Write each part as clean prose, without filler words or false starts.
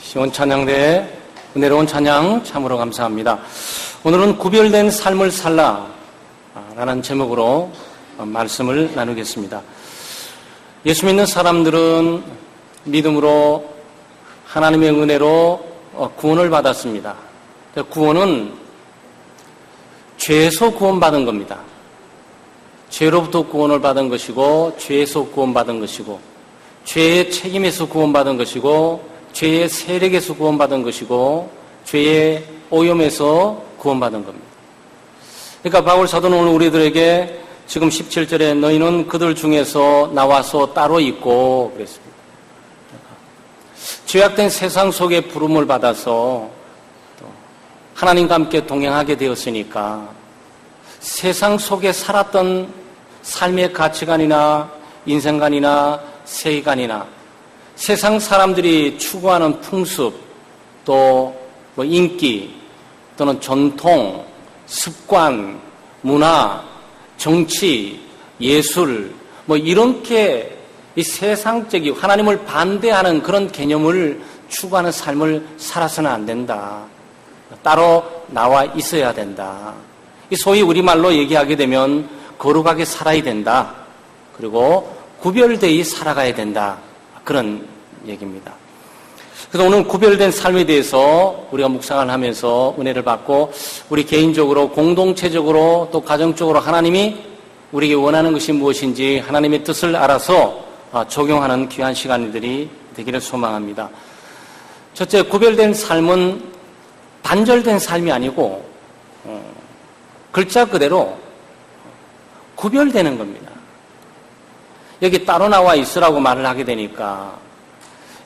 시온 찬양대의 은혜로운 찬양 참으로 감사합니다. 오늘은 구별된 삶을 살라 라는 제목으로 말씀을 나누겠습니다. 예수 믿는 사람들은 믿음으로 하나님의 은혜로 구원을 받았습니다. 구원은 죄에서 구원받은 겁니다. 죄로부터 구원을 받은 것이고, 죄에서 구원받은 것이고, 죄의 책임에서 구원받은 것이고, 죄의 세력에서 구원받은 것이고, 죄의 오염에서 구원받은 겁니다. 그러니까 바울 사도는 오늘 우리들에게 지금 17절에 너희는 그들 중에서 나와서 따로 있고 그랬습니다. 죄악된 세상 속에 부름을 받아서 하나님과 함께 동행하게 되었으니까 세상 속에 살았던 삶의 가치관이나 인생관이나 세계관이나 세상 사람들이 추구하는 풍습, 또 인기, 또는 전통, 습관, 문화, 정치, 예술, 이렇게 이 세상적인 하나님을 반대하는 그런 개념을 추구하는 삶을 살아서는 안 된다. 따로 나와 있어야 된다. 소위 우리말로 얘기하게 되면 거룩하게 살아야 된다. 그리고 구별되이 살아가야 된다. 그런 얘기입니다. 그래서 오늘 구별된 삶에 대해서 우리가 묵상을 하면서 은혜를 받고 우리 개인적으로 공동체적으로 또 가정적으로 하나님이 우리에게 원하는 것이 무엇인지 하나님의 뜻을 알아서 적용하는 귀한 시간들이 되기를 소망합니다. 첫째, 구별된 삶은 단절된 삶이 아니고 글자 그대로 구별되는 겁니다. 여기 따로 나와 있으라고 말을 하게 되니까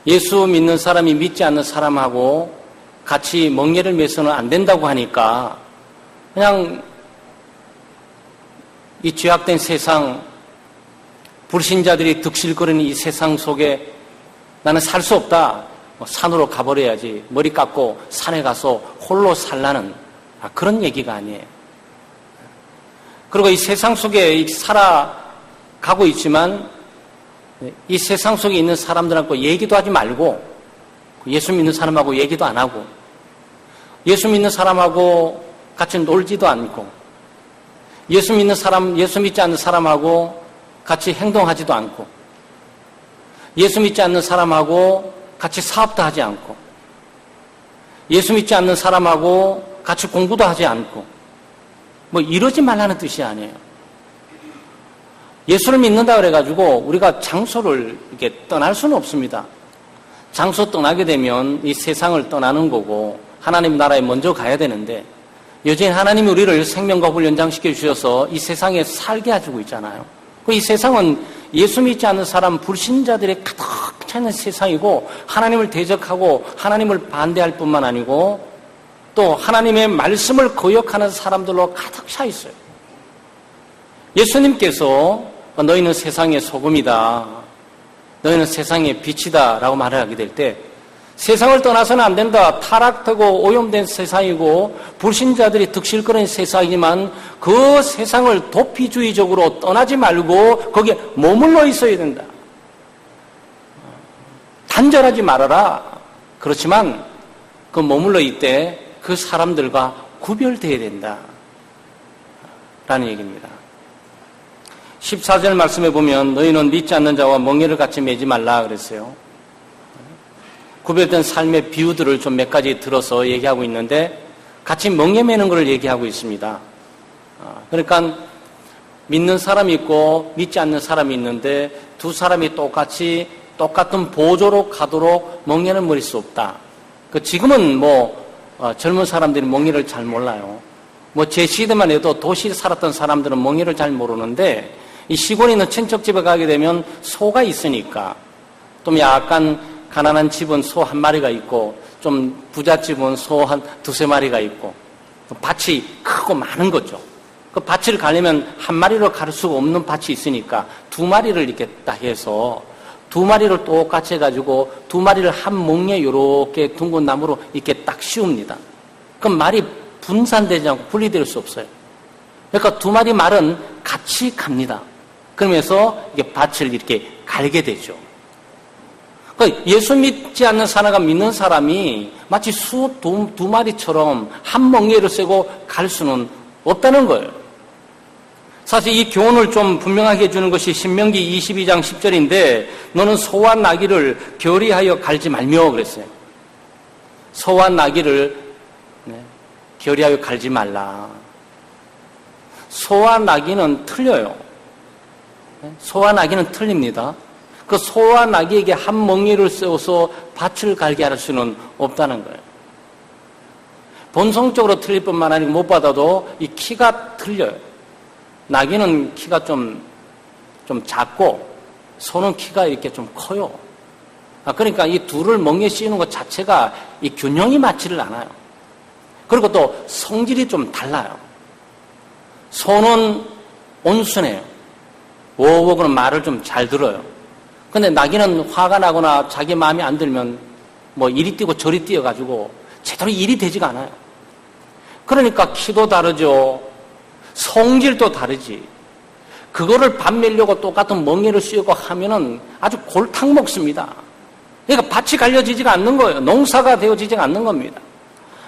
예수 믿는 사람이 믿지 않는 사람하고 같이 멍에를 매서는 안 된다고 하니까 그냥 이 죄악된 세상, 불신자들이 득실거리는 이 세상 속에 나는 살 수 없다. 산으로 가버려야지. 머리 깎고 산에 가서 홀로 살라는 그런 얘기가 아니에요. 그리고 이 세상 속에 살아가고 있지만 이 세상 속에 있는 사람들하고 얘기도 하지 말고 예수 믿는 사람하고 얘기도 안 하고 예수 믿는 사람하고 같이 놀지도 않고 예수 믿지 않는 사람하고 같이 행동하지도 않고 예수 믿지 않는 사람하고 같이 사업도 하지 않고 예수 믿지 않는 사람하고 같이 공부도 하지 않고 이러지 말라는 뜻이 아니에요. 예수를 믿는다 그래가지고 우리가 장소를 이렇게 떠날 수는 없습니다. 장소 떠나게 되면 이 세상을 떠나는 거고 하나님 나라에 먼저 가야 되는데 여전히 하나님이 우리를 생명과 복을 연장시켜 주셔서 이 세상에 살게 해주고 있잖아요. 이 세상은 예수 믿지 않는 사람, 불신자들이 가득 차 있는 세상이고 하나님을 대적하고 하나님을 반대할 뿐만 아니고 또 하나님의 말씀을 거역하는 사람들로 가득 차 있어요. 예수님께서 너희는 세상의 소금이다. 너희는 세상의 빛이다. 라고 말을 하게 될 때 세상을 떠나서는 안 된다. 타락되고 오염된 세상이고 불신자들이 득실거리는 세상이지만 그 세상을 도피주의적으로 떠나지 말고 거기에 머물러 있어야 된다. 단절하지 말아라. 그렇지만 그 머물러 있되 그 사람들과 구별되어야 된다. 라는 얘기입니다. 14절 말씀에 보면 너희는 믿지 않는 자와 멍에를 같이 매지 말라 그랬어요. 구별된 삶의 비유들을 좀 몇 가지 들어서 얘기하고 있는데 같이 멍에 매는 것을 얘기하고 있습니다. 그러니까 믿는 사람이 있고 믿지 않는 사람이 있는데 두 사람이 똑같은 보조로 가도록 멍에는 머릴 수 없다. 지금은 젊은 사람들이 멍에를 잘 몰라요. 제 시대만 해도 도시에 살았던 사람들은 멍에를 잘 모르는데 이 시골에 있는 친척집에 가게 되면 소가 있으니까 좀 약간 가난한 집은 소 한 마리가 있고 좀 부잣집은 소 한 두세 마리가 있고 밭이 크고 많은 거죠. 그 밭을 가려면 한 마리로 갈 수가 없는 밭이 있으니까 두 마리를 이렇게 딱 해서 두 마리를 똑같이 해가지고 두 마리를 한 멍에 이렇게 둥근 나무로 이렇게 딱 씌웁니다. 그럼 말이 분산되지 않고 분리될 수 없어요. 그러니까 두 마리 말은 같이 갑니다. 그러면서 이게 밭을 이렇게 갈게 되죠. 예수 믿지 않는 사람과 믿는 사람이 마치 수 두 마리처럼 한 멍에를 쐬고 갈 수는 없다는 거예요. 사실 이 교훈을 좀 분명하게 해주는 것이 신명기 22장 10절인데 너는 소와 나귀를 결의하여 갈지 말며 그랬어요. 소와 나귀를 결의하여 갈지 말라. 소와 나귀는 틀려요. 소와 나귀는 틀립니다. 그 소와 나귀에게 한 멍에를 세워서 밭을 갈게 할 수는 없다는 거예요. 본성적으로 틀릴 뿐만 아니라 못 받아도 이 키가 틀려요. 나귀는 키가 좀 작고 소는 키가 이렇게 좀 커요. 그러니까 이 둘을 멍에 씌우는 것 자체가 이 균형이 맞지를 않아요. 그리고 또 성질이 좀 달라요. 소는 온순해요. 오오그는 말을 좀 잘 들어요. 근데 나귀는 화가 나거나 자기 마음에 안 들면 뭐 이리 뛰고 저리 뛰어가지고 제대로 일이 되지가 않아요. 그러니까 키도 다르죠. 성질도 다르지. 그거를 반매려고 똑같은 멍에를 씌우고 하면은 아주 골탕 먹습니다. 그러니까 밭이 갈려지지가 않는 거예요. 농사가 되어지지가 않는 겁니다.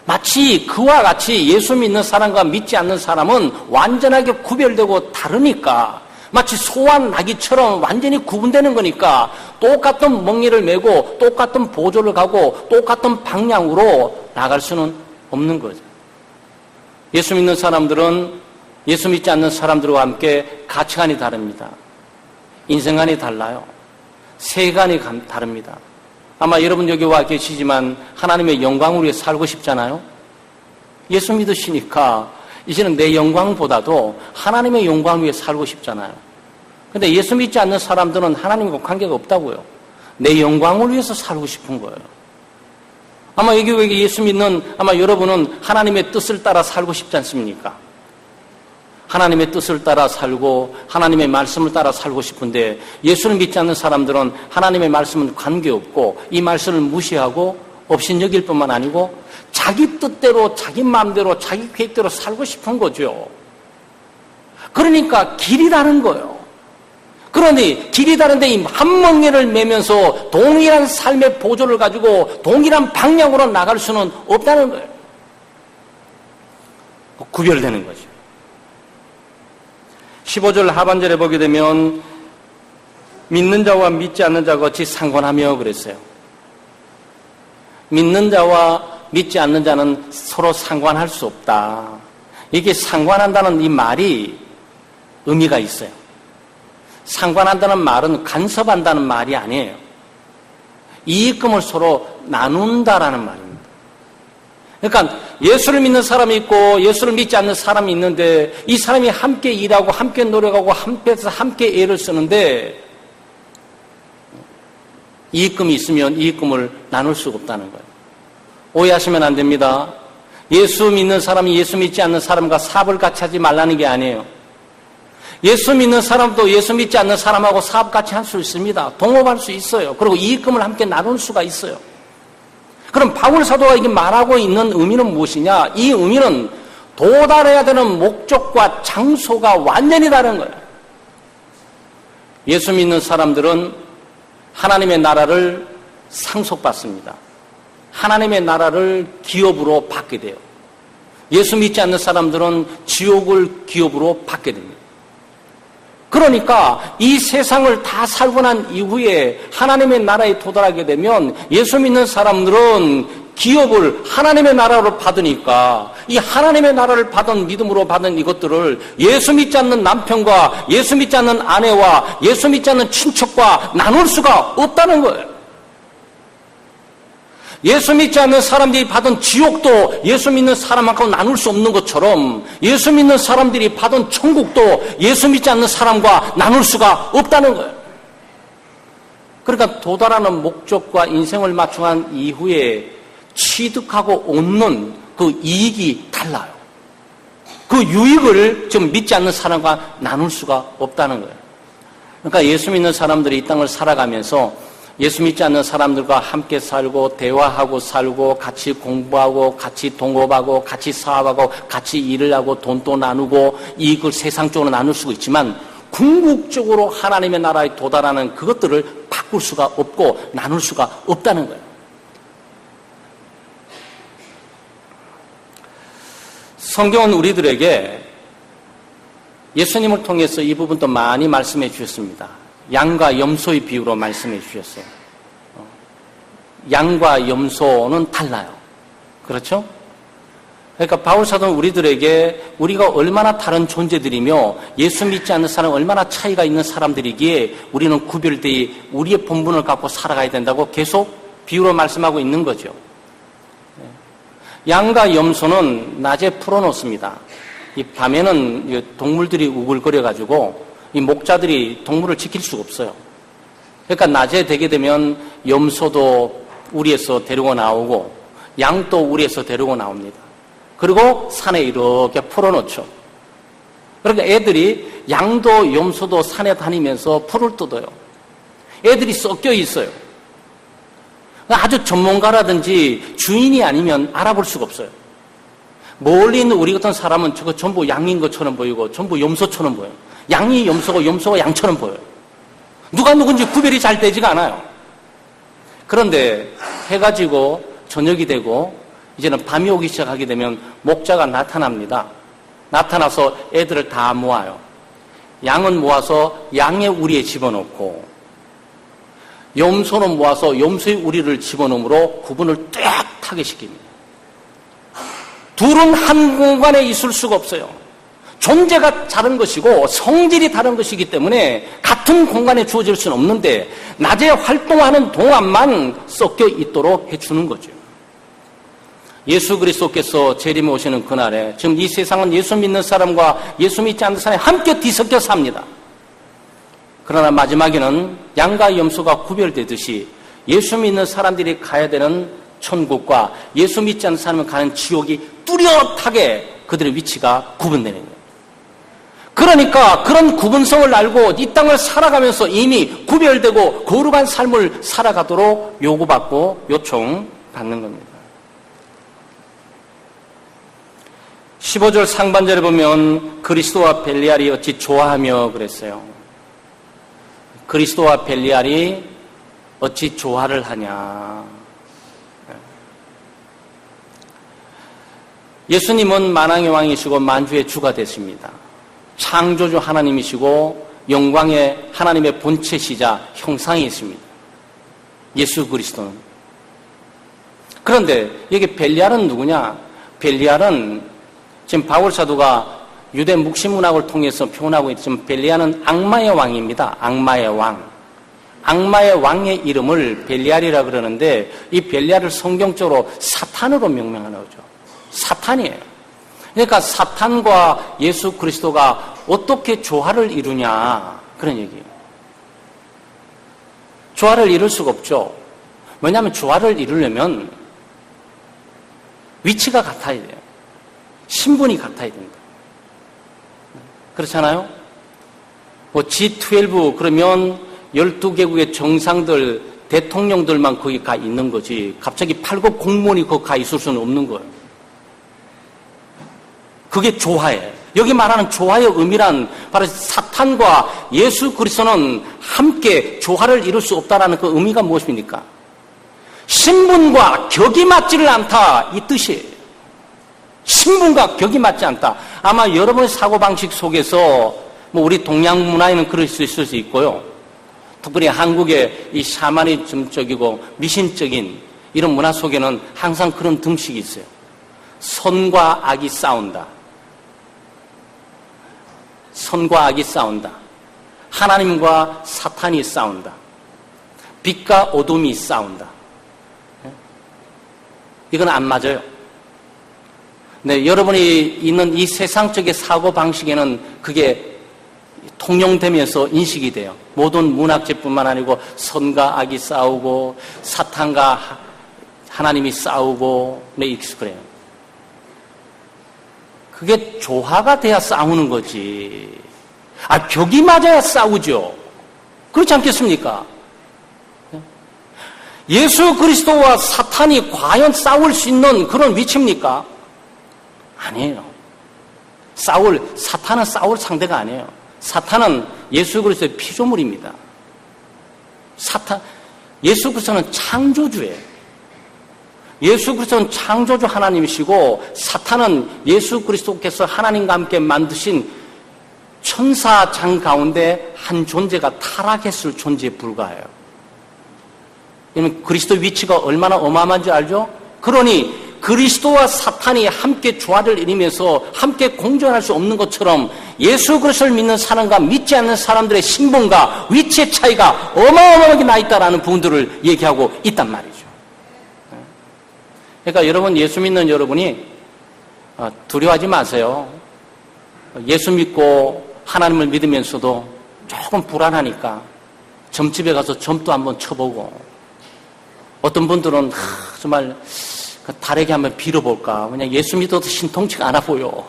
마치 그와 같이 예수 믿는 사람과 믿지 않는 사람은 완전하게 구별되고 다르니까 마치 소와 나귀처럼 완전히 구분되는 거니까 똑같은 멍에를 메고 똑같은 보조를 가고 똑같은 방향으로 나갈 수는 없는 거죠. 예수 믿는 사람들은 예수 믿지 않는 사람들과 함께 가치관이 다릅니다. 인생관이 달라요. 세관이 다릅니다. 아마 여러분 여기 와 계시지만 하나님의 영광을 위해 살고 싶잖아요. 예수 믿으시니까 이제는 내 영광보다도 하나님의 영광을 위해 살고 싶잖아요. 근데 예수 믿지 않는 사람들은 하나님과 관계가 없다고요. 내 영광을 위해서 살고 싶은 거예요. 아마 여기 예수 믿는 아마 여러분은 하나님의 뜻을 따라 살고 싶지 않습니까? 하나님의 뜻을 따라 살고 하나님의 말씀을 따라 살고 싶은데 예수를 믿지 않는 사람들은 하나님의 말씀은 관계없고 이 말씀을 무시하고 업신여길 뿐만 아니고 자기 뜻대로 자기 마음대로 자기 계획대로 살고 싶은 거죠. 그러니까 길이 다른 거예요. 그러니 길이 다른데 이 한 멍에를 메면서 동일한 삶의 보조를 가지고 동일한 방향으로 나갈 수는 없다는 거예요. 구별되는 거죠. 15절 하반절에 보게 되면 믿는 자와 믿지 않는 자가 같이 상관하며 그랬어요. 믿는 자와 믿지 않는 자는 서로 상관할 수 없다. 이게 상관한다는 이 말이 의미가 있어요. 상관한다는 말은 간섭한다는 말이 아니에요. 이익금을 서로 나눈다라는 말입니다. 그러니까 예수를 믿는 사람이 있고 예수를 믿지 않는 사람이 있는데 이 사람이 함께 일하고 함께 노력하고 함께 애를 쓰는데 이익금이 있으면 이익금을 나눌 수가 없다는 거예요. 오해하시면 안 됩니다. 예수 믿는 사람이 예수 믿지 않는 사람과 사업을 같이 하지 말라는 게 아니에요. 예수 믿는 사람도 예수 믿지 않는 사람하고 사업 같이 할 수 있습니다. 동업할 수 있어요. 그리고 이익금을 함께 나눌 수가 있어요. 그럼 바울 사도가 이게 말하고 있는 의미는 무엇이냐? 이 의미는 도달해야 되는 목적과 장소가 완전히 다른 거예요. 예수 믿는 사람들은 하나님의 나라를 상속받습니다. 하나님의 나라를 기업으로 받게 돼요. 예수 믿지 않는 사람들은 지옥을 기업으로 받게 됩니다. 그러니까 이 세상을 다 살고 난 이후에 하나님의 나라에 도달하게 되면 예수 믿는 사람들은 기업을 하나님의 나라로 받으니까 이 하나님의 나라를 받은 믿음으로 받은 이것들을 예수 믿지 않는 남편과 예수 믿지 않는 아내와 예수 믿지 않는 친척과 나눌 수가 없다는 거예요. 예수 믿지 않는 사람들이 받은 지옥도 예수 믿는 사람하고 나눌 수 없는 것처럼 예수 믿는 사람들이 받은 천국도 예수 믿지 않는 사람과 나눌 수가 없다는 거예요. 그러니까 도달하는 목적과 인생을 맞춰간 이후에 취득하고 얻는 그 이익이 달라요. 그 유익을 좀 믿지 않는 사람과 나눌 수가 없다는 거예요. 그러니까 예수 믿는 사람들이 이 땅을 살아가면서 예수 믿지 않는 사람들과 함께 살고 대화하고 살고 같이 공부하고 같이 동업하고 같이 사업하고 같이 일을 하고 돈도 나누고 이익을 세상적으로 나눌 수가 있지만 궁극적으로 하나님의 나라에 도달하는 그것들을 받고 바꿀 수가 없고 나눌 수가 없다는 거예요. 성경은 우리들에게 예수님을 통해서 이 부분도 많이 말씀해 주셨습니다. 양과 염소의 비유로 말씀해 주셨어요. 양과 염소는 달라요. 그렇죠? 그러니까 바울 사도는 우리들에게 우리가 얼마나 다른 존재들이며 예수 믿지 않는 사람은 얼마나 차이가 있는 사람들이기에 우리는 구별되어 우리의 본분을 갖고 살아가야 된다고 계속 비유로 말씀하고 있는 거죠. 양과 염소는 낮에 풀어놓습니다. 이 밤에는 동물들이 우글거려가지고 이 목자들이 동물을 지킬 수가 없어요. 그러니까 낮에 되게 되면 염소도 우리에서 데리고 나오고 양도 우리에서 데리고 나옵니다. 그리고 산에 이렇게 풀어놓죠. 그러니까 애들이 양도 염소도 산에 다니면서 풀을 뜯어요. 애들이 섞여 있어요. 아주 전문가라든지 주인이 아니면 알아볼 수가 없어요. 멀리 있는 우리 같은 사람은 저거 전부 양인 것처럼 보이고 전부 염소처럼 보여요. 양이 염소고 염소가 양처럼 보여요. 누가 누군지 구별이 잘 되지가 않아요. 그런데 해가 지고 저녁이 되고 이제는 밤이 오기 시작하게 되면 목자가 나타납니다. 나타나서 애들을 다 모아요. 양은 모아서 양의 우리에 집어넣고 염소는 모아서 염소의 우리를 집어넣음으로 구분을 뚜렷하게 시킵니다. 둘은 한 공간에 있을 수가 없어요. 존재가 다른 것이고 성질이 다른 것이기 때문에 같은 공간에 주어질 수는 없는데 낮에 활동하는 동안만 섞여 있도록 해주는 거죠. 예수 그리스도께서 재림에 오시는 그날에 지금 이 세상은 예수 믿는 사람과 예수 믿지 않는 사람이 함께 뒤섞여 삽니다. 그러나 마지막에는 양과 염소가 구별되듯이 예수 믿는 사람들이 가야 되는 천국과 예수 믿지 않는 사람이 가는 지옥이 뚜렷하게 그들의 위치가 구분되는 거예요. 그러니까 그런 구분성을 알고 이 땅을 살아가면서 이미 구별되고 거룩한 삶을 살아가도록 요구받고 요청받는 겁니다. 15절 상반절에 보면 그리스도와 벨리알이 어찌 좋아하며 그랬어요. 그리스도와 벨리알이 어찌 조화를 하냐. 예수님은 만왕의 왕이시고 만주의 주가 되십니다. 창조주 하나님이시고 영광의 하나님의 본체시자 형상이십니다. 예수 그리스도는. 그런데 여기 벨리알은 누구냐? 벨리알은 지금 바울 사도가 유대 묵시문학을 통해서 표현하고 있지만 벨리알은 악마의 왕입니다. 악마의 왕. 악마의 왕의 이름을 벨리알이라 그러는데 이 벨리알을 성경적으로 사탄으로 명명하는 거죠. 사탄이에요. 그러니까 사탄과 예수 그리스도가 어떻게 조화를 이루냐 그런 얘기예요. 조화를 이룰 수가 없죠. 왜냐하면 조화를 이루려면 위치가 같아야 돼요. 신분이 같아야 된다. 그렇잖아요? 뭐 G12 그러면 12개국의 정상들, 대통령들만 거기 가 있는 거지 갑자기 8급 공무원이 거기 가 있을 수는 없는 거예요. 그게 조화예요. 여기 말하는 조화의 의미란 바로 사탄과 예수 그리스도는 함께 조화를 이룰 수 없다는 그 의미가 무엇입니까? 신분과 격이 맞지를 않다 이 뜻이에요. 신분과 격이 맞지 않다. 아마 여러분의 사고방식 속에서 뭐 우리 동양 문화에는 그럴 수 있을 수 있고요. 특별히 한국의 이 샤머니즘적이고 미신적인 이런 문화 속에는 항상 그런 등식이 있어요. 선과 악이 싸운다. 선과 악이 싸운다. 하나님과 사탄이 싸운다. 빛과 어둠이 싸운다. 이건 안 맞아요. 네, 여러분이 있는 이 세상적인 사고방식에는 그게 통용되면서 인식이 돼요. 모든 문학제뿐만 아니고 선과 악이 싸우고 사탄과 하나님이 싸우고 네, 익숙해요. 그게 조화가 돼야 싸우는 거지. 격이 맞아야 싸우죠. 그렇지 않겠습니까? 예수 그리스도와 사탄이 과연 싸울 수 있는 그런 위치입니까? 아니에요. 사탄은 싸울 상대가 아니에요. 사탄은 예수 그리스도의 피조물입니다. 예수 그리스도는 창조주예요. 예수 그리스도는 창조주 하나님이시고 사탄은 예수 그리스도께서 하나님과 함께 만드신 천사장 가운데 한 존재가 타락했을 존재에 불과해요. 그러면 그리스도 위치가 얼마나 어마어마한지 알죠? 그러니 그리스도와 사탄이 함께 조화를 이루면서 함께 공존할 수 없는 것처럼 예수 그리스도를 믿는 사람과 믿지 않는 사람들의 신분과 위치의 차이가 어마어마하게 나 있다는 부분들을 얘기하고 있단 말이죠. 그러니까 여러분, 예수 믿는 여러분이 두려워하지 마세요. 예수 믿고 하나님을 믿으면서도 조금 불안하니까 점집에 가서 점도 한번 쳐보고, 어떤 분들은 정말 달에게 한번 빌어볼까, 그냥 예수 믿어도 신통치가 않아 보여.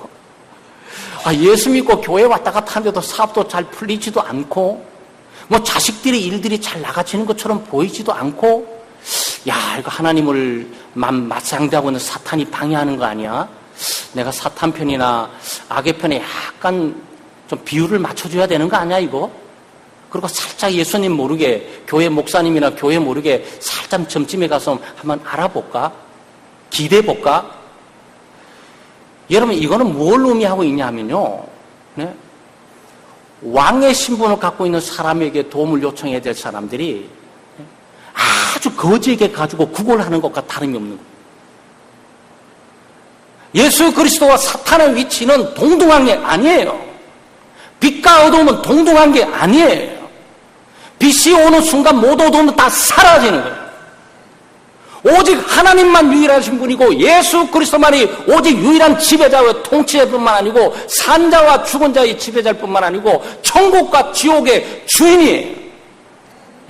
예수 믿고 교회 왔다 갔다 하는데도 사업도 잘 풀리지도 않고, 뭐 자식들이 일들이 잘 나가지는 것처럼 보이지도 않고, 야, 이거 하나님을 맞상대하고 있는 사탄이 방해하는 거 아니야? 내가 사탄 편이나 악의 편에 약간 좀 비율을 맞춰줘야 되는 거 아니야, 이거? 그리고 살짝 예수님 모르게, 교회 목사님이나 교회 모르게 살짝 점집에 가서 한번 알아볼까? 기대해볼까? 여러분, 이거는 뭘 의미하고 있냐 하면요, 네? 왕의 신분을 갖고 있는 사람에게 도움을 요청해야 될 사람들이 아주 거지에게 가지고 구걸하는 것과 다름이 없는 거예요. 예수 그리스도와 사탄의 위치는 동등한 게 아니에요. 빛과 어두움은 동등한 게 아니에요. 빛이 오는 순간 모두 어두움은 다 사라지는 거예요. 오직 하나님만 유일하신 분이고 예수 그리스도만이 오직 유일한 지배자와 통치자뿐만 아니고 산자와 죽은 자의 지배자일 뿐만 아니고 천국과 지옥의 주인이에요.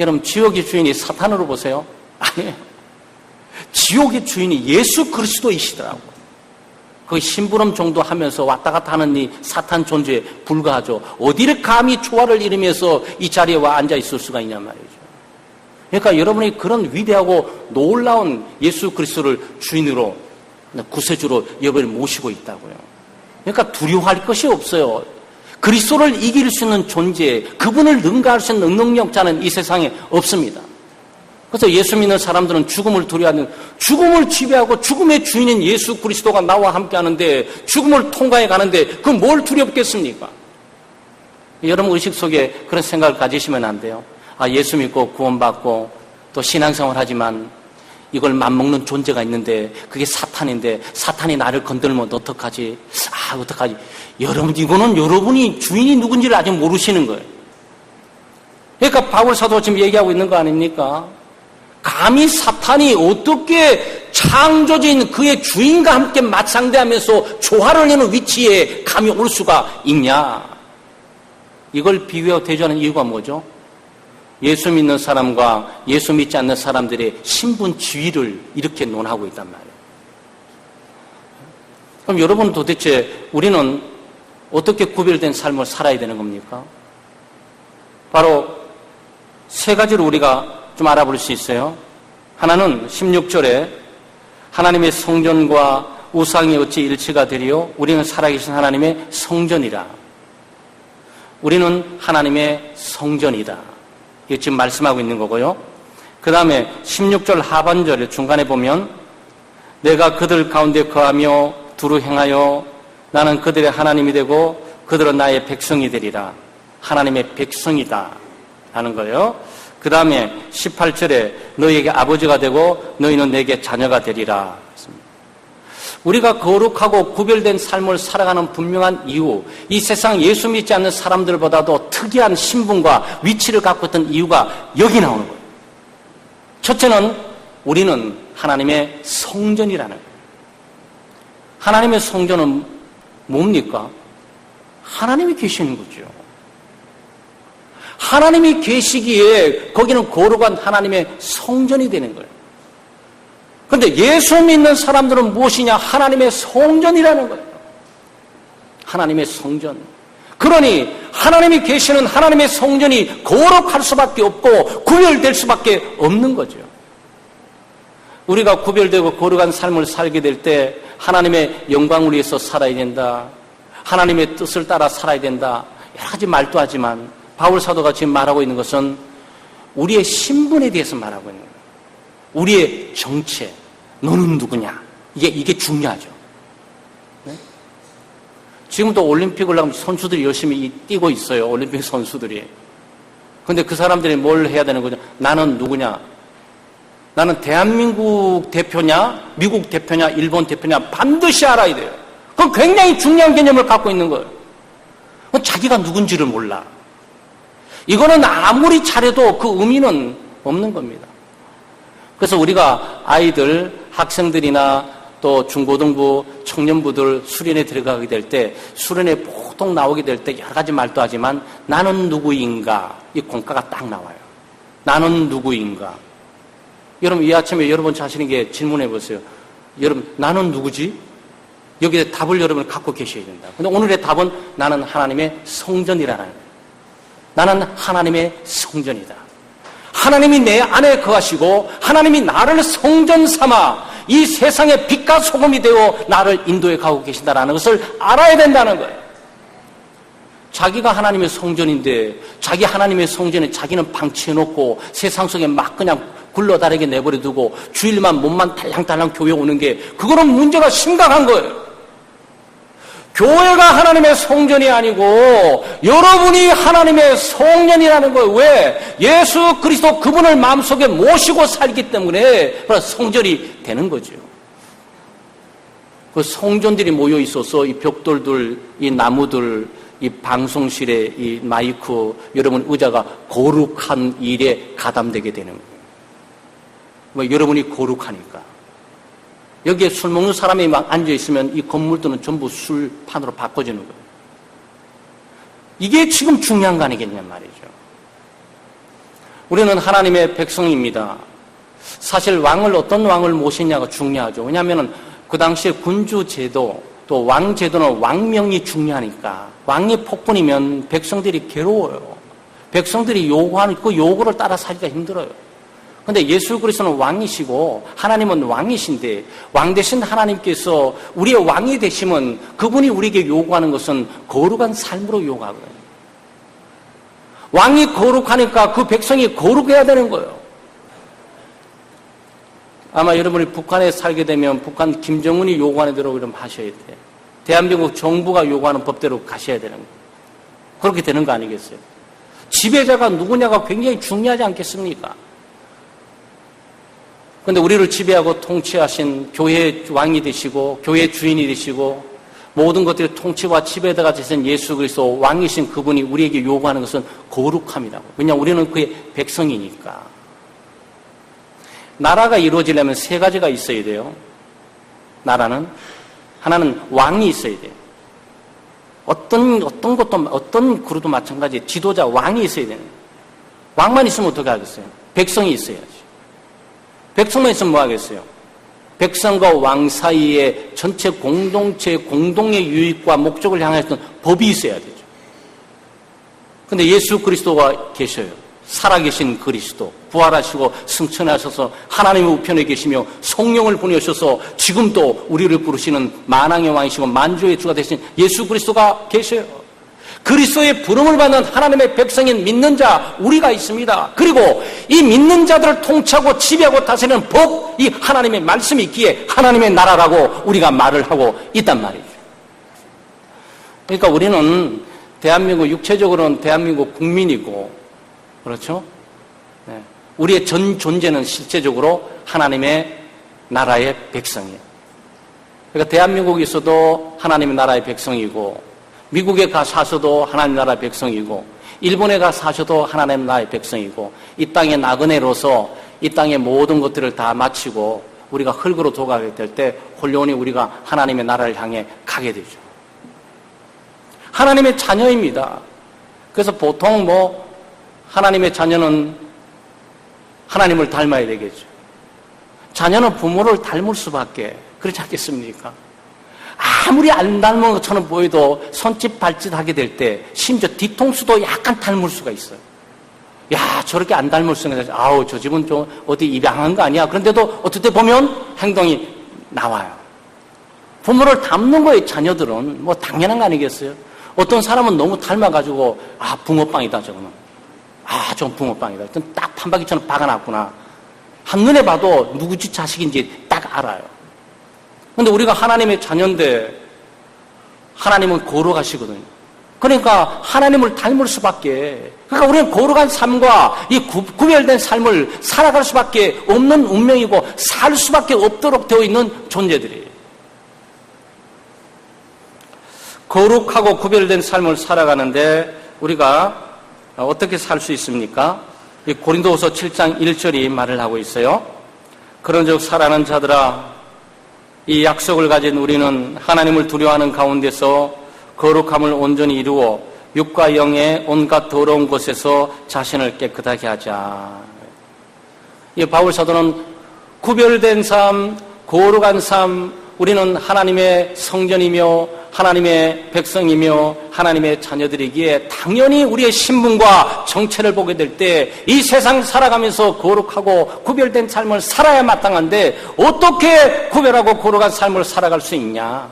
여러분, 지옥의 주인이 사탄으로 보세요? 아니에요. 지옥의 주인이 예수 그리스도이시더라고요. 그 심부름 정도 하면서 왔다 갔다 하는 이 사탄 존재에 불과하죠. 어디를 감히 조화를 이루면서 이 자리에 와 앉아 있을 수가 있냔 말이죠. 그러니까 여러분이 그런 위대하고 놀라운 예수 그리스도를 주인으로, 구세주로 여러분을 모시고 있다고요. 그러니까 두려워할 것이 없어요. 그리스도를 이길 수 있는 존재, 그분을 능가할 수 있는 능력자는 이 세상에 없습니다. 그래서 예수 믿는 사람들은 죽음을 두려워하는, 죽음을 지배하고 죽음의 주인인 예수 그리스도가 나와 함께 하는데, 죽음을 통과해 가는데 그 뭘 두렵겠습니까? 여러분 의식 속에 그런 생각을 가지시면 안 돼요. 예수 믿고 구원받고 또 신앙생활 하지만 이걸 맞먹는 존재가 있는데 그게 사탄인데 사탄이 나를 건들면 어떡하지? 어떡하지? 여러분, 이거는 여러분이 주인이 누군지를 아직 모르시는 거예요. 그러니까 바울 사도가 지금 얘기하고 있는 거 아닙니까? 감히 사탄이 어떻게 창조주인 그의 주인과 함께 맞상대하면서 조화를 이루는 위치에 감히 올 수가 있냐? 이걸 비교하고 대조하는 이유가 뭐죠? 예수 믿는 사람과 예수 믿지 않는 사람들의 신분 지위를 이렇게 논하고 있단 말이에요. 그럼 여러분, 도대체 우리는 어떻게 구별된 삶을 살아야 되는 겁니까? 바로 세 가지로 우리가 좀 알아볼 수 있어요. 하나는 16절에 하나님의 성전과 우상이 어찌 일치가 되리요? 우리는 살아계신 하나님의 성전이라. 우리는 하나님의 성전이다. 이거 지금 말씀하고 있는 거고요. 그 다음에 16절 하반절에 중간에 보면 내가 그들 가운데 거하며 두루 행하여 나는 그들의 하나님이 되고 그들은 나의 백성이 되리라. 하나님의 백성이다 하는 거예요. 그 다음에 18절에 너희에게 아버지가 되고 너희는 내게 자녀가 되리라. 우리가 거룩하고 구별된 삶을 살아가는 분명한 이유, 이 세상 예수 믿지 않는 사람들보다도 특이한 신분과 위치를 갖고 있던 이유가 여기 나오는 거예요. 첫째는 우리는 하나님의 성전이라는 거예요. 하나님의 성전은 뭡니까? 하나님이 계시는 거죠. 하나님이 계시기에 거기는 거룩한 하나님의 성전이 되는 거예요. 그런데 예수 믿는 사람들은 무엇이냐? 하나님의 성전이라는 거예요. 하나님의 성전. 그러니 하나님이 계시는 하나님의 성전이 거룩할 수밖에 없고 구별될 수밖에 없는 거죠. 우리가 구별되고 거룩한 삶을 살게 될 때 하나님의 영광을 위해서 살아야 된다. 하나님의 뜻을 따라 살아야 된다. 여러 가지 말도 하지만 바울 사도가 지금 말하고 있는 것은 우리의 신분에 대해서 말하고 있는 거예요. 우리의 정체, 너는 누구냐? 이게 중요하죠. 네? 지금도 올림픽을 하면 선수들이 열심히 뛰고 있어요. 올림픽 선수들이. 근데 그 사람들이 뭘 해야 되는 거죠? 나는 누구냐? 나는 대한민국 대표냐? 미국 대표냐? 일본 대표냐? 반드시 알아야 돼요. 그건 굉장히 중요한 개념을 갖고 있는 거예요. 자기가 누군지를 몰라. 이거는 아무리 잘해도 그 의미는 없는 겁니다. 그래서 우리가 아이들, 학생들이나 또 중고등부, 청년부들 수련회 들어가게 될 때, 수련회 보통 나오게 될 때 여러 가지 말도 하지만 나는 누구인가? 이 공과가 딱 나와요. 나는 누구인가? 여러분, 이 아침에 여러분 자신에게 질문해 보세요. 여러분, 나는 누구지? 여기에 답을 여러분 갖고 계셔야 된다. 근데 오늘의 답은 나는 하나님의 성전이라는 거예요. 나는 하나님의 성전이다. 하나님이 내 안에 거하시고 하나님이 나를 성전 삼아 이 세상의 빛과 소금이 되어 나를 인도해 가고 계신다는 것을 알아야 된다는 거예요. 자기가 하나님의 성전인데 자기 하나님의 성전에 자기는 방치해놓고 세상 속에 막 그냥 굴러다니게 내버려두고 주일만 몸만 달랑달랑 교회 오는 게 그거는 문제가 심각한 거예요. 교회가 하나님의 성전이 아니고 여러분이 하나님의 성전이라는 거예요. 왜? 예수 그리스도 그분을 마음속에 모시고 살기 때문에 성전이 되는 거죠. 그 성전들이 모여 있어서 이 벽돌들, 이 나무들, 이 방송실에 이 마이크, 여러분 의자가 거룩한 일에 가담되게 되는 거예요. 뭐 여러분이 거룩하니까. 여기에 술 먹는 사람이 막 앉아있으면 이 건물들은 전부 술판으로 바꿔지는 거예요. 이게 지금 중요한 거 아니겠냐 말이죠. 우리는 하나님의 백성입니다. 사실 어떤 왕을 모시냐가 중요하죠. 왜냐하면 그 당시에 군주제도 또 왕제도는 왕명이 중요하니까 왕이 폭군이면 백성들이 괴로워요. 백성들이 요구하는 그 요구를 따라 살기가 힘들어요. 근데 예수 그리스도는 왕이시고 하나님은 왕이신데 왕 대신 하나님께서 우리의 왕이 되시면 그분이 우리에게 요구하는 것은 거룩한 삶으로 요구하거든요. 왕이 거룩하니까 그 백성이 거룩해야 되는 거예요. 아마 여러분이 북한에 살게 되면 북한 김정은이 요구하는 대로 그럼 하셔야 돼요. 대한민국 정부가 요구하는 법대로 가셔야 되는 거예요. 그렇게 되는 거 아니겠어요? 지배자가 누구냐가 굉장히 중요하지 않겠습니까? 그런데 우리를 지배하고 통치하신 교회의 왕이 되시고 교회의 주인이 되시고 모든 것들의 통치와 지배자가 되신 예수 그리스도 왕이신 그분이 우리에게 요구하는 것은 거룩함이라고. 왜냐하면 우리는 그의 백성이니까. 나라가 이루어지려면 세 가지가 있어야 돼요. 하나는 왕이 있어야 돼요. 어떤 그루도 마찬가지 지도자 왕이 있어야 되는 거예요. 왕만 있으면 어떻게 하겠어요? 백성이 있어야지. 백성만 있으면 뭐 하겠어요? 백성과 왕 사이에 전체 공동체 공동의 유익과 목적을 향해서 법이 있어야 되죠. 그런데 예수 그리스도가 계셔요. 살아계신 그리스도, 부활하시고 승천하셔서 하나님의 우편에 계시며 성령을 보내셔서 지금도 우리를 부르시는 만왕의 왕이시고 만주의 주가 되신 예수 그리스도가 계셔요. 그리스도의 부름을 받는 하나님의 백성인 믿는 자 우리가 있습니다. 그리고 이 믿는 자들을 통치하고 지배하고 다스리는 법, 이 하나님의 말씀이 있기에 하나님의 나라라고 우리가 말을 하고 있단 말이죠. 그러니까 우리는 대한민국, 육체적으로는 대한민국 국민이고, 그렇죠? 네. 우리의 전 존재는 실제적으로 하나님의 나라의 백성이에요. 그러니까 대한민국에서도 하나님의 나라의 백성이고, 미국에 가 사셔도 하나님 나라의 백성이고 일본에 가 사셔도 하나님 나라의 백성이고 이 땅의 나그네로서 이 땅의 모든 것들을 다 마치고 우리가 흙으로 돌아가게 될 때 홀로니 우리가 하나님의 나라를 향해 가게 되죠. 하나님의 자녀입니다. 그래서 보통 하나님의 자녀는 하나님을 닮아야 되겠죠. 자녀는 부모를 닮을 수밖에 그렇지 않겠습니까? 아무리 안 닮은 것처럼 보여도 손짓 발짓 하게 될 때 심지어 뒤통수도 약간 닮을 수가 있어요. 야, 저렇게 안 닮을 수가 있어요. 아우, 저 집은 좀 어디 입양한 거 아니야? 그런데도 어떨 때 보면 행동이 나와요. 부모를 닮는 거예요. 자녀들은 당연한 거 아니겠어요? 어떤 사람은 너무 닮아가지고 붕어빵이다 저거는. 좀 붕어빵이다. 딱 판박이처럼 박아놨구나. 한눈에 봐도 누구 집 자식인지 딱 알아요. 근데 우리가 하나님의 자녀인데 하나님은 거룩하시거든요. 그러니까 하나님을 닮을 수밖에, 그러니까 우리는 거룩한 삶과 이 구별된 삶을 살아갈 수밖에 없는 운명이고 살 수밖에 없도록 되어 있는 존재들이에요. 거룩하고 구별된 삶을 살아가는데 우리가 어떻게 살 수 있습니까? 이 고린도후서 7장 1절이 말을 하고 있어요. 그런즉 사랑하는 자들아, 이 약속을 가진 우리는 하나님을 두려워하는 가운데서 거룩함을 온전히 이루어 육과 영의 온갖 더러운 것에서 자신을 깨끗하게 하자. 이 바울 사도는 구별된 삶, 거룩한 삶, 우리는 하나님의 성전이며 하나님의 백성이며 하나님의 자녀들이기에 당연히 우리의 신분과 정체를 보게 될 때 이 세상 살아가면서 거룩하고 구별된 삶을 살아야 마땅한데 어떻게 구별하고 거룩한 삶을 살아갈 수 있냐?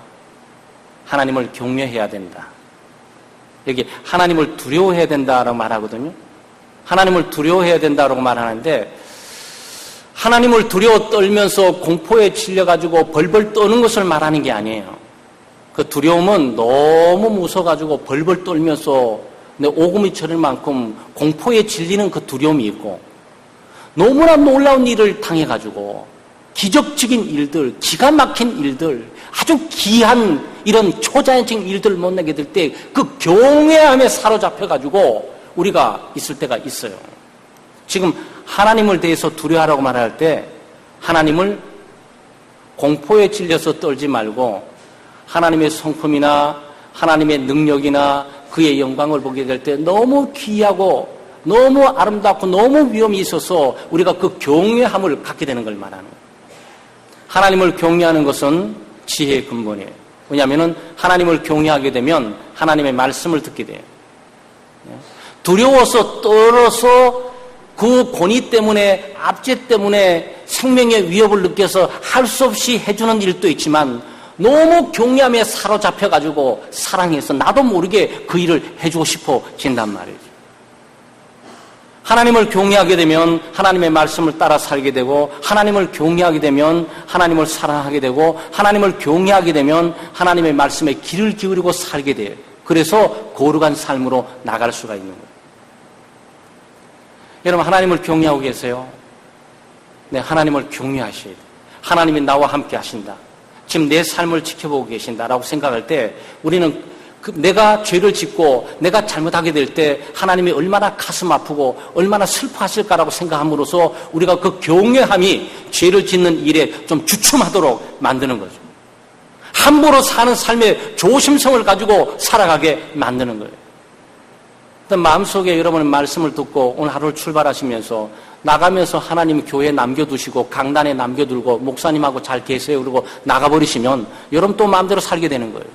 하나님을 경외해야 된다. 여기 하나님을 두려워해야 된다라고 말하거든요. 하나님을 두려워해야 된다라고 말하는데 하나님을 두려워 떨면서 공포에 질려가지고 벌벌 떠는 것을 말하는 게 아니에요. 그 두려움은 너무 무서워가지고 벌벌 떨면서 오금이 저릴 만큼 공포에 질리는 그 두려움이 있고 너무나 놀라운 일을 당해가지고 기적적인 일들, 기가 막힌 일들, 아주 귀한 이런 초자연적인 일들을 못 내게 될 때 그 경외함에 사로잡혀가지고 우리가 있을 때가 있어요. 지금 하나님을 대해서 두려워하라고 말할 때 하나님을 공포에 질려서 떨지 말고 하나님의 성품이나 하나님의 능력이나 그의 영광을 보게 될 때 너무 귀하고 너무 아름답고 너무 위험이 있어서 우리가 그 경외함을 갖게 되는 걸 말하는 거예요. 하나님을 경외하는 것은 지혜의 근본이에요. 왜냐하면 하나님을 경외하게 되면 하나님의 말씀을 듣게 돼요. 두려워서 떨어서 그 권위 때문에 압제 때문에 생명의 위협을 느껴서 할 수 없이 해주는 일도 있지만 너무 경외함에 사로잡혀가지고 사랑해서 나도 모르게 그 일을 해주고 싶어진단 말이죠. 하나님을 경외하게 되면 하나님의 말씀을 따라 살게 되고 하나님을 경외하게 되면 하나님을 사랑하게 되고 하나님을 경외하게 되면 하나님의 말씀에 귀를 기울이고 살게 돼요. 그래서 거룩한 삶으로 나갈 수가 있는 거예요. 여러분 하나님을 경외하고 계세요? 네, 하나님을 경외하셔야 돼요. 하나님이 나와 함께 하신다. 지금 내 삶을 지켜보고 계신다라고 생각할 때 우리는 내가 죄를 짓고 내가 잘못하게 될 때 하나님이 얼마나 가슴 아프고 얼마나 슬퍼하실까라고 생각함으로써 우리가 그 경외함이 죄를 짓는 일에 좀 주춤하도록 만드는 거죠. 함부로 사는 삶의 조심성을 가지고 살아가게 만드는 거예요. 마음속에 여러분의 말씀을 듣고 오늘 하루를 출발하시면서 나가면서 하나님 교회에 남겨두시고 강단에 남겨두고 목사님하고 잘 계세요 그러고 나가버리시면 여러분 또 마음대로 살게 되는 거예요.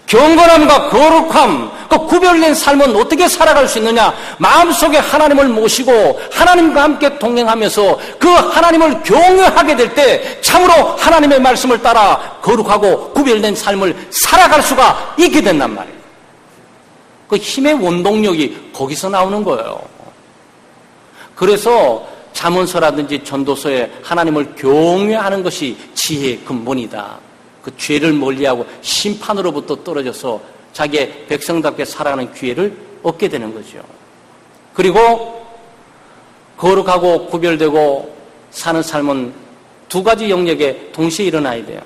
경건함과 거룩함, 그 구별된 삶은 어떻게 살아갈 수 있느냐? 마음속에 하나님을 모시고 하나님과 함께 동행하면서 그 하나님을 경외하게 될 때 참으로 하나님의 말씀을 따라 거룩하고 구별된 삶을 살아갈 수가 있게 된단 말이에요. 그 힘의 원동력이 거기서 나오는 거예요. 그래서 잠언서라든지 전도서에 하나님을 경외하는 것이 지혜의 근본이다. 그 죄를 멀리하고 심판으로부터 떨어져서 자기의 백성답게 살아가는 기회를 얻게 되는 거죠. 그리고 거룩하고 구별되고 사는 삶은 두 가지 영역에 동시에 일어나야 돼요.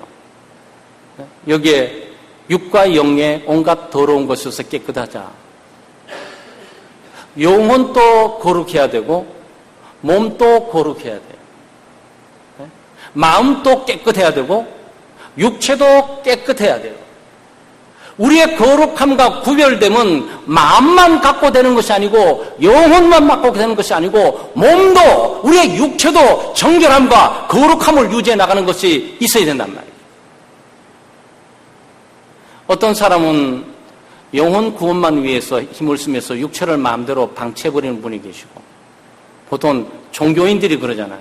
여기에 육과 영의 온갖 더러운 것에서 깨끗하자. 영혼도 거룩해야 되고 몸도 거룩해야 돼요. 마음도 깨끗해야 되고 육체도 깨끗해야 돼요. 우리의 거룩함과 구별됨은 마음만 갖고 되는 것이 아니고 영혼만 갖고 되는 것이 아니고 몸도 우리의 육체도 정결함과 거룩함을 유지해 나가는 것이 있어야 된단 말이에요. 어떤 사람은 영혼 구원만 위해서 힘을 쓰면서 육체를 마음대로 방치해버리는 분이 계시고 보통 종교인들이 그러잖아요.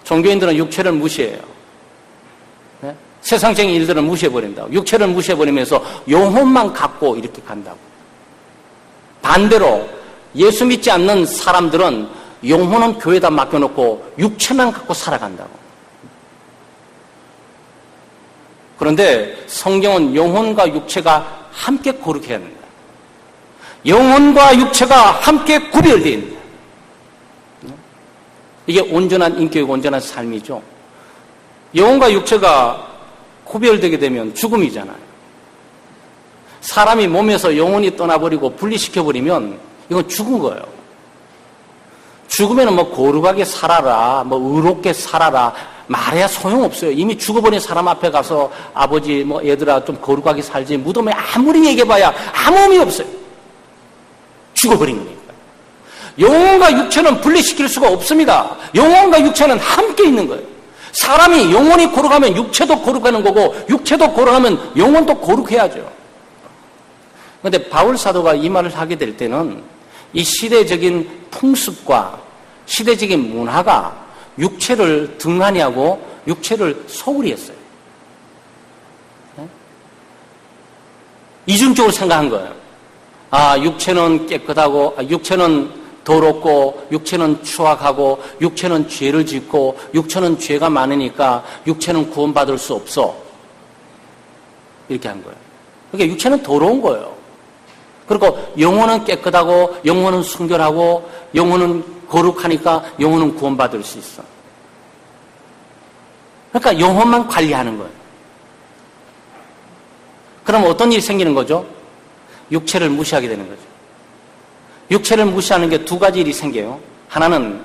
종교인들은 육체를 무시해요. 네? 세상적인 일들을 무시해버린다고. 육체를 무시해버리면서 영혼만 갖고 이렇게 간다고. 반대로 예수 믿지 않는 사람들은 영혼은 교회에다 맡겨놓고 육체만 갖고 살아간다고. 그런데 성경은 영혼과 육체가 함께 거룩해야 합니다. 영혼과 육체가 함께 구별되어 있습니다. 이게 온전한 인격이고 온전한 삶이죠. 영혼과 육체가 구별되게 되면 죽음이잖아요. 사람이 몸에서 영혼이 떠나버리고 분리시켜버리면 이건 죽은 거예요. 죽으면 뭐 거룩하게 살아라, 뭐 의롭게 살아라 말해야 소용없어요. 이미 죽어버린 사람 앞에 가서 아버지 뭐 얘들아 좀 거룩하게 살지 무덤에 아무리 얘기해봐야 아무 의미 없어요. 죽어버린 거니까. 영혼과 육체는 분리시킬 수가 없습니다. 영혼과 육체는 함께 있는 거예요. 사람이 영혼이 거룩하면 육체도 거룩하는 거고 육체도 거룩하면 영혼도 거룩해야죠. 그런데 바울 사도가 이 말을 하게 될 때는 이 시대적인 풍습과 시대적인 문화가 육체를 등한히 하고 육체를 소홀히 했어요. 이중적으로 생각한 거예요. 아, 육체는 깨끗하고, 육체는 더럽고, 육체는 추악하고, 육체는 죄를 짓고, 육체는 죄가 많으니까 육체는 구원받을 수 없어. 이렇게 한 거예요. 그러니까 육체는 더러운 거예요. 그리고 영혼은 깨끗하고, 영혼은 순결하고, 영혼은 거룩하니까 영혼은 구원받을 수 있어. 그러니까 영혼만 관리하는 거예요. 그럼 어떤 일이 생기는 거죠? 육체를 무시하게 되는 거죠. 육체를 무시하는 게 두 가지 일이 생겨요. 하나는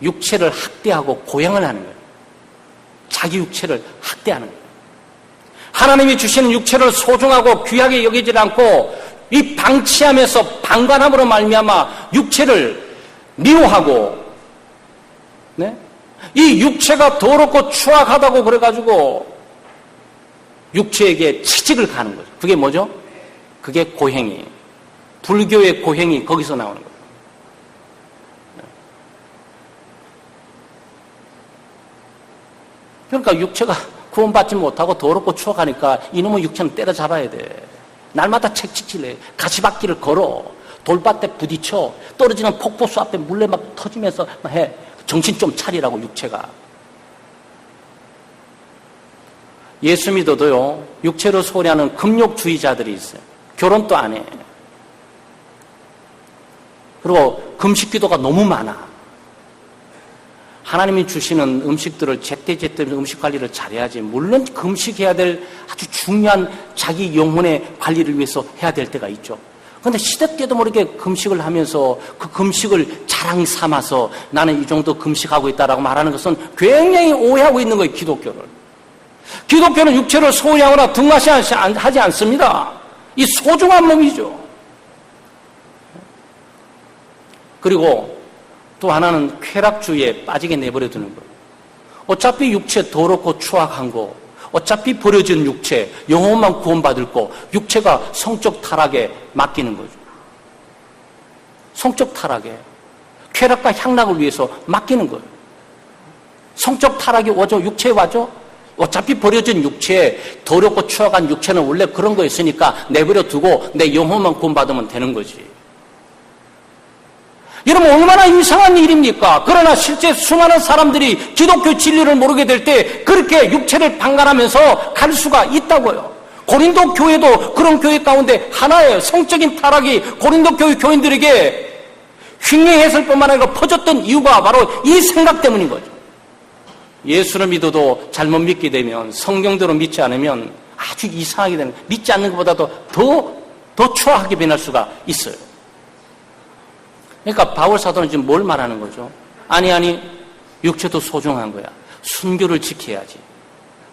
육체를 학대하고 고양을 하는 거예요. 자기 육체를 학대하는 거예요. 하나님이 주시는 육체를 소중하고 귀하게 여기지 않고 이 방치하면서 방관함으로 말미암아 육체를 미워하고, 네? 이 육체가 더럽고 추악하다고 그래가지고 육체에게 채찍을 가는 거죠. 그게 뭐죠? 그게 고행이에요. 불교의 고행이 거기서 나오는 거예요. 그러니까 육체가 구원받지 못하고 더럽고 추악하니까 이놈의 육체는 때려잡아야 돼. 날마다 책찍질해. 가시밭길을 걸어. 돌밭에 부딪혀. 떨어지는 폭포수 앞에 물레 막 터지면서 해. 정신 좀 차리라고 육체가. 예수 믿어도요, 육체로 소홀히하는 금욕주의자들이 있어요. 결혼도 안 해. 그리고 금식기도가 너무 많아. 하나님이 주시는 음식들을 제때제때 음식 관리를 잘해야지. 물론 금식해야 될 아주 중요한 자기 영혼의 관리를 위해서 해야 될 때가 있죠. 그런데 시대 때도 모르게 금식을 하면서 그 금식을 자랑 삼아서 나는 이 정도 금식하고 있다라고 말하는 것은 굉장히 오해하고 있는 거예요, 기독교를. 기독교는 육체를 소홀히 하거나 등하시 않습니다. 이 소중한 몸이죠. 그리고 또 하나는 쾌락주의에 빠지게 내버려 두는 거예요. 어차피 육체 더럽고 추악한 거, 어차피 버려진 육체, 영혼만 구원받을 거, 육체가 성적 타락에 맡기는 거죠. 성적 타락에, 쾌락과 향락을 위해서 맡기는 거예요. 성적 타락이 오죠? 육체에 와죠? 어차피 버려진 육체, 더럽고 추악한 육체는 원래 그런 거였으니까 내버려 두고 내 영혼만 구원받으면 되는 거지. 여러분, 얼마나 이상한 일입니까? 그러나 실제 수많은 사람들이 기독교 진리를 모르게 될 때 그렇게 육체를 방관하면서 갈 수가 있다고요. 고린도 교회도 그런 교회 가운데 하나예요. 성적인 타락이 고린도 교회 교인들에게 흉내했을 뿐만 아니라 퍼졌던 이유가 바로 이 생각 때문인 거죠. 예수를 믿어도 잘못 믿게 되면, 성경대로 믿지 않으면 아주 이상하게 되는, 믿지 않는 것보다도 더 추악하게 변할 수가 있어요. 그러니까 바울 사도는 지금 뭘 말하는 거죠? 아니, 육체도 소중한 거야. 순교를 지켜야지.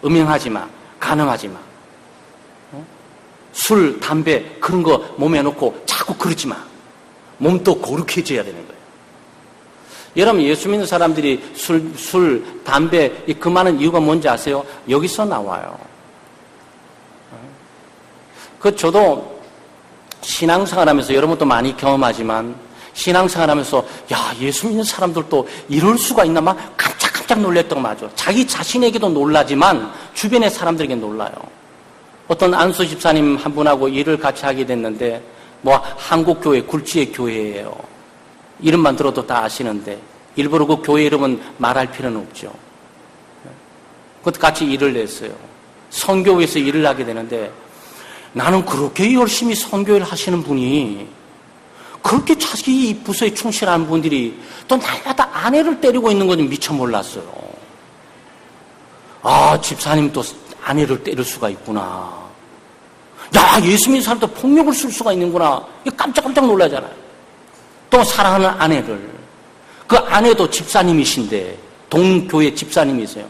음행하지 마. 간음하지 마. 술, 담배 그런 거 몸에 넣고 자꾸 그러지 마. 몸도 거룩해져야 되는 거예요. 여러분, 예수 믿는 사람들이 술, 담배 그만한 이유가 뭔지 아세요? 여기서 나와요. 저도 신앙생활 하면서 여러분도 많이 경험하지만 신앙생활 하면서 예수 믿는 사람들도 이럴 수가 있나 막 깜짝깜짝 놀랐던 거 맞아. 자기 자신에게도 놀라지만 주변의 사람들에게 놀라요. 어떤 안수 집사님 한 분하고 일을 같이 하게 됐는데 뭐 한국교회 굴지의 교회예요. 이름만 들어도 다 아시는데 일부러 그 교회 이름은 말할 필요는 없죠. 그것도 같이 일을 냈어요. 선교회에서 일을 하게 되는데 나는 그렇게 열심히 선교회를 하시는 분이 그렇게 자기 부서에 충실한 분들이 또 날마다 아내를 때리고 있는 건 미처 몰랐어요. 아, 집사님도 아내를 때릴 수가 있구나. 야, 예수 믿는 사람도 폭력을 쓸 수가 있는구나. 깜짝깜짝 놀라잖아요. 또 사랑하는 아내를. 그 아내도 집사님이신데, 동교회 집사님이세요.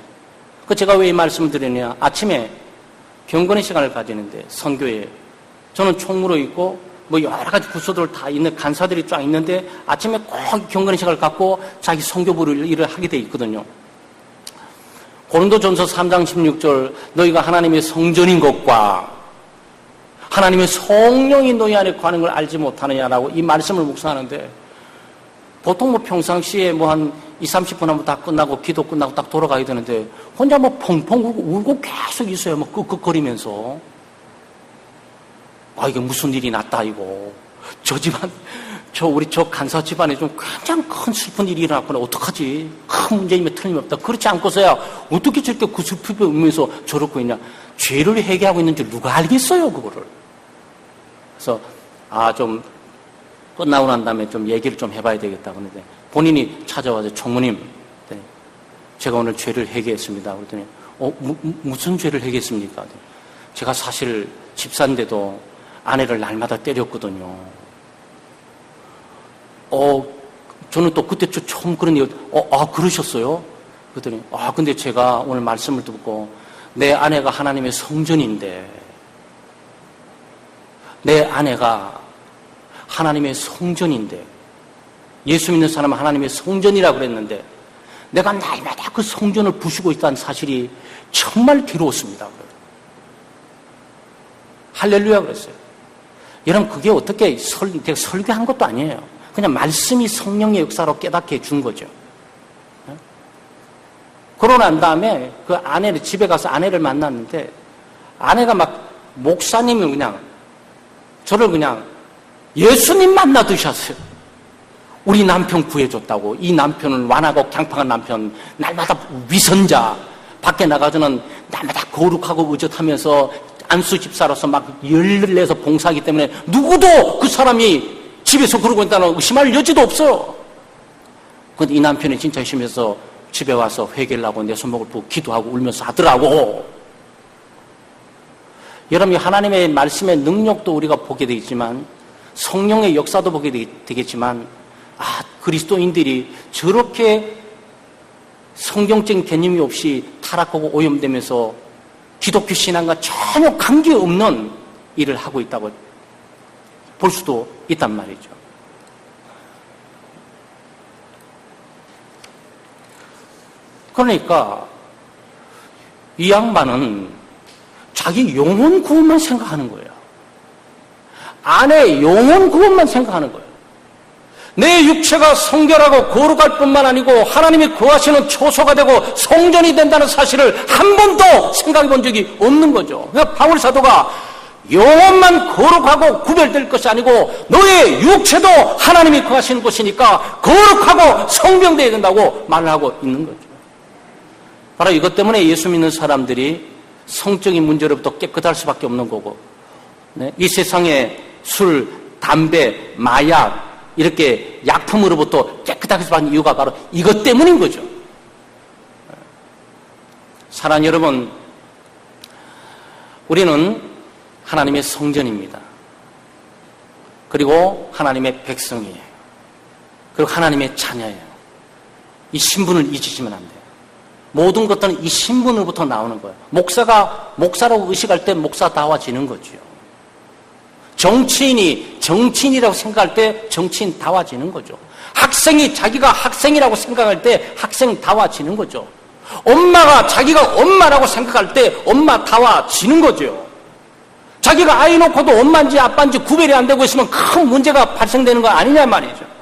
그 제가 왜 이 말씀을 드리냐. 아침에 경건의 시간을 가지는데, 선교회. 저는 총무로 있고, 뭐 여러 가지 부서들 다 있는 간사들이 쫙 있는데, 아침에 꼭 경건의 시간을 갖고 자기 선교부를 일을 하게 돼 있거든요. 고린도전서 3장 16절, 너희가 하나님의 성전인 것과 하나님의 성령이 너희 안에 거하는 걸 알지 못하느냐라고 이 말씀을 묵상하는데, 보통 뭐 평상시에 뭐 한 20, 30분 하면 다 끝나고 기도 끝나고 딱 돌아가야 되는데 혼자 뭐 펑펑 울고 계속 있어요. 뭐 끄끄거리면서. 아, 이게 무슨 일이 났다 이거. 저 집안, 우리 간사 집안에 좀 굉장히 큰 슬픈 일이 일어났구나. 어떡하지? 큰 문제이면 틀림없다. 그렇지 않고서야 어떻게 저렇게 그 슬픔을 울면서 저렇고 있냐. 죄를 회개하고 있는지 누가 알겠어요, 그거를. 그래서 좀 끝나고 난 다음에 좀 얘기를 좀 해봐야 되겠다. 그런데 본인이 찾아와서 총무님, 제가 오늘 죄를 회개했습니다. 그랬더니 무슨 죄를 회개했습니까? 제가 사실 집사인데도 아내를 날마다 때렸거든요. 저는 또 그때 처음 그런 얘기, 그러셨어요? 그랬더니, 근데 제가 오늘 말씀을 듣고 내 아내가 하나님의 성전인데, 내 아내가 하나님의 성전인데, 예수 믿는 사람은 하나님의 성전이라고 그랬는데, 내가 날마다 그 성전을 부수고 있다는 사실이 정말 괴로웠습니다. 할렐루야 그랬어요. 여러분, 그게 어떻게 제가 설교한 것도 아니에요. 그냥 말씀이 성령의 역사로 깨닫게 해준 거죠. 그러고 난 다음에 그 아내를, 집에 가서 아내를 만났는데, 아내가 막 목사님을 그냥, 저를 그냥 예수님 만나듯이 하세요. 우리 남편 구해줬다고. 이 남편은 완하고 갱팡한 남편, 날마다 위선자, 밖에 나가서는 날마다 거룩하고 의젓하면서 안수 집사로서 막 열을 내서 봉사하기 때문에 누구도 그 사람이 집에서 그러고 있다는 의심할 여지도 없어요. 그런데 이 남편이 진짜 의심해서 집에 와서 회개를 하고 내 손목을 보고 기도하고 울면서 하더라고. 여러분, 하나님의 말씀의 능력도 우리가 보게 되겠지만, 성령의 역사도 보게 되겠지만, 그리스도인들이 저렇게 성경적인 개념이 없이 타락하고 오염되면서 기독교 신앙과 전혀 관계없는 일을 하고 있다고 볼 수도 있단 말이죠. 그러니까 이 양반은 자기 영혼 구원만 생각하는 거예요. 아내의 영혼 구원만 생각하는 거예요. 내 육체가 성결하고 거룩할 뿐만 아니고 하나님이 거하시는 초소가 되고 성전이 된다는 사실을 한 번도 생각해 본 적이 없는 거죠. 그러니까 바울 사도가 영혼만 거룩하고 구별될 것이 아니고 너의 육체도 하나님이 거하시는 것이니까 거룩하고 성병되어야 된다고 말을 하고 있는 거죠. 바로 이것 때문에 예수 믿는 사람들이 성적인 문제로부터 깨끗할 수밖에 없는 거고, 이 세상에 술, 담배, 마약, 이렇게 약품으로부터 깨끗하게 수밖에 이유가 바로 이것 때문인 거죠. 사랑하는 여러분, 우리는 하나님의 성전입니다. 그리고 하나님의 백성이에요. 그리고 하나님의 자녀예요. 이 신분을 잊으시면 안 돼요. 모든 것들은 이 신분으로부터 나오는 거예요. 목사가 목사라고 의식할 때 목사다워지는 거죠. 정치인이 정치인이라고 생각할 때 정치인다워지는 거죠. 학생이 자기가 학생이라고 생각할 때 학생다워지는 거죠. 엄마가 자기가 엄마라고 생각할 때 엄마다워지는 거죠. 자기가 아이 놓고도 엄마인지 아빠인지 구별이 안 되고 있으면 큰 문제가 발생되는 거 아니냐 말이죠.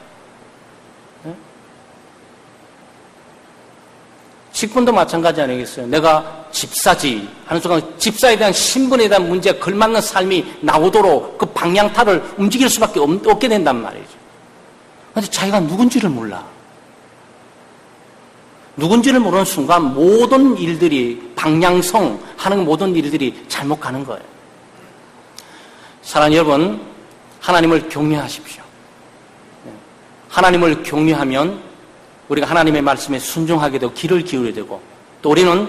직분도 마찬가지 아니겠어요? 내가 집사지 하는 순간 집사에 대한 신분에 대한 문제에 걸맞는 삶이 나오도록 그 방향타를 움직일 수밖에 없게 된단 말이죠. 그런데 자기가 누군지를 몰라. 누군지를 모르는 순간 모든 일들이 방향성 하는 모든 일들이 잘못 가는 거예요. 사랑하는 여러분, 하나님을 경외하십시오. 하나님을 경외하면 우리가 하나님의 말씀에 순종하게 되고 귀를 기울여야 되고, 또 우리는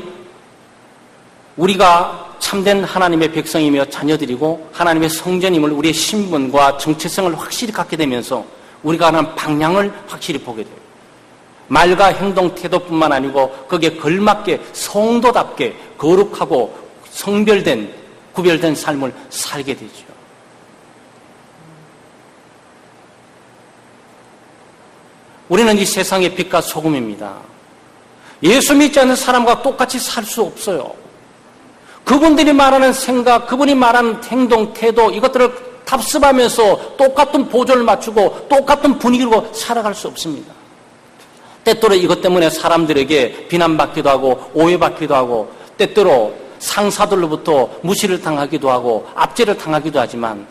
우리가 참된 하나님의 백성이며 자녀들이고 하나님의 성전임을 우리의 신분과 정체성을 확실히 갖게 되면서 우리가 하는 방향을 확실히 보게 돼요. 말과 행동 태도뿐만 아니고 거기에 걸맞게 성도답게 거룩하고 성별된 구별된 삶을 살게 되죠. 우리는 이 세상의 빛과 소금입니다. 예수 믿지 않는 사람과 똑같이 살 수 없어요. 그분들이 말하는 생각, 그분이 말하는 행동, 태도 이것들을 답습하면서 똑같은 보조를 맞추고 똑같은 분위기로 살아갈 수 없습니다. 때때로 이것 때문에 사람들에게 비난받기도 하고 오해받기도 하고 때때로 상사들로부터 무시를 당하기도 하고 압제를 당하기도 하지만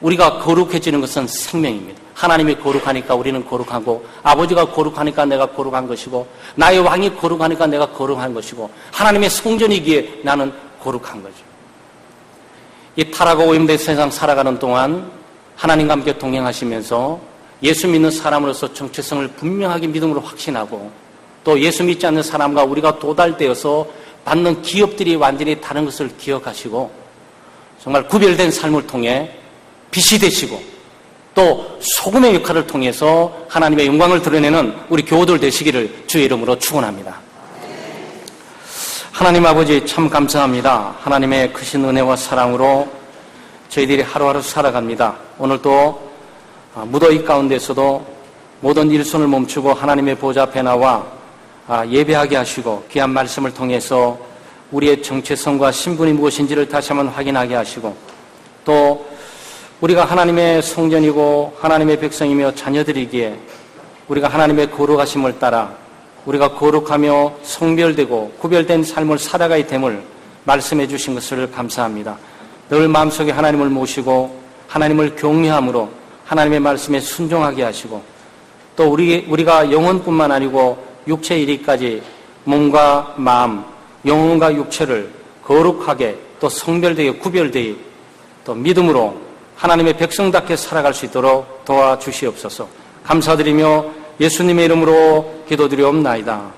우리가 거룩해지는 것은 생명입니다. 하나님이 거룩하니까 우리는 거룩하고 아버지가 거룩하니까 내가 거룩한 것이고 나의 왕이 거룩하니까 내가 거룩한 것이고 하나님의 성전이기에 나는 거룩한 거죠. 이 타락하고 오염된 세상 살아가는 동안 하나님과 함께 동행하시면서 예수 믿는 사람으로서 정체성을 분명하게 믿음으로 확신하고 또 예수 믿지 않는 사람과 우리가 도달되어서 받는 기업들이 완전히 다른 것을 기억하시고 정말 구별된 삶을 통해 빛이 되시고 또 소금의 역할을 통해서 하나님의 영광을 드러내는 우리 교우들 되시기를 주의 이름으로 축원합니다. 하나님 아버지 참 감사합니다. 하나님의 크신 은혜와 사랑으로 저희들이 하루하루 살아갑니다. 오늘도 무더위 가운데서도 모든 일손을 멈추고 하나님의 보좌 앞에 나와 예배하게 하시고 귀한 말씀을 통해서 우리의 정체성과 신분이 무엇인지를 다시 한번 확인하게 하시고 또 우리가 하나님의 성전이고 하나님의 백성이며 자녀들이기에 우리가 하나님의 거룩하심을 따라 우리가 거룩하며 성별되고 구별된 삶을 살아가야 됨을 말씀해 주신 것을 감사합니다. 늘 마음속에 하나님을 모시고 하나님을 경외함으로 하나님의 말씀에 순종하게 하시고 또 우리가 영혼뿐만 아니고 육체 이리까지 몸과 마음, 영혼과 육체를 거룩하게 또 성별되게 구별되게 또 믿음으로 하나님의 백성답게 살아갈 수 있도록 도와주시옵소서. 감사드리며 예수님의 이름으로 기도드리옵나이다.